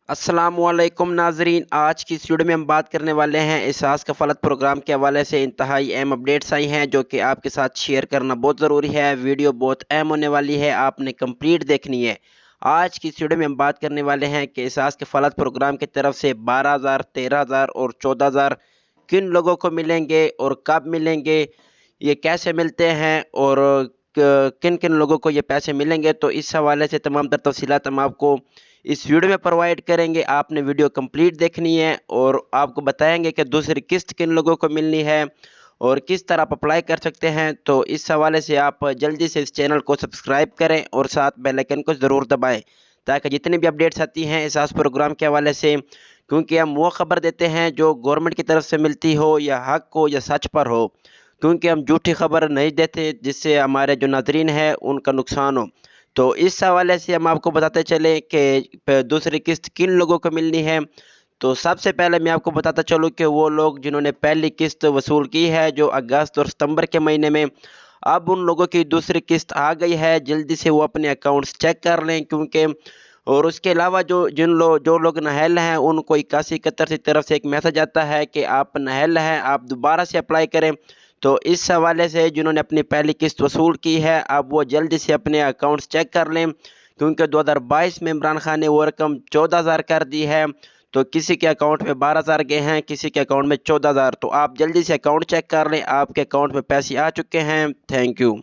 अस्सलामुअलैकुम नाजरीन, आज की इस वीडियो में हम बात करने वाले हैं एहसास कफालत प्रोग्राम के हवाले से इंतहाई अहम अपडेट्स आई हैं जो कि आपके साथ शेयर करना बहुत ज़रूरी है। वीडियो बहुत अहम होने वाली है, आपने कंप्लीट देखनी है। आज की इस वीडियो में हम बात करने वाले हैं कि एहसास कफालत प्रोग्राम की तरफ से 12,000, 13,000 और 14,000 किन लोगों को मिलेंगे और कब मिलेंगे, ये कैसे मिलते हैं और किन किन लोगों को ये पैसे मिलेंगे। तो इस हवाले से तमाम तर तफसीलात हम आपको इस वीडियो में प्रोवाइड करेंगे। आपने वीडियो कंप्लीट देखनी है और आपको बताएंगे कि दूसरी किस्त किन लोगों को मिलनी है और किस तरह आप अप्लाई कर सकते हैं। तो इस हवाले से आप जल्दी से इस चैनल को सब्सक्राइब करें और साथ बेल आइकन को ज़रूर दबाएं ताकि जितनी भी अपडेट्स आती हैं एहसास प्रोग्राम के हवाले से, क्योंकि हम वो खबर देते हैं जो गवर्नमेंट की तरफ से मिलती हो या हक हो या सच पर हो, क्योंकि हम झूठी खबर नहीं देते जिससे हमारे जो नाजरीन हैं उनका नुकसान हो। तो इस हवाले से हम आपको बताते चले कि दूसरी किस्त किन लोगों को मिलनी है। तो सबसे पहले मैं आपको बताता चलूँ कि वो लोग जिन्होंने पहली किस्त वसूल की है जो अगस्त और सितंबर के महीने में, अब उन लोगों की दूसरी किस्त आ गई है। जल्दी से वो अपने अकाउंट्स चेक कर लें, क्योंकि और उसके अलावा जो लोग नाअहल हैं उनको 8171 की तरफ से एक मैसेज आता है कि आप नाअहल हैं, आप दोबारा से अप्लाई करें। तो इस हवाले से जिन्होंने अपनी पहली किस्त वसूल की है अब वो जल्दी से अपने अकाउंट्स चेक कर लें, क्योंकि 2022 में इमरान खान ने वो रकम 14,000 कर दी है। तो किसी के अकाउंट में 12,000 गए हैं, किसी के अकाउंट में 14,000। तो आप जल्दी से अकाउंट चेक कर लें, आपके अकाउंट में पैसे आ चुके हैं। Thank you.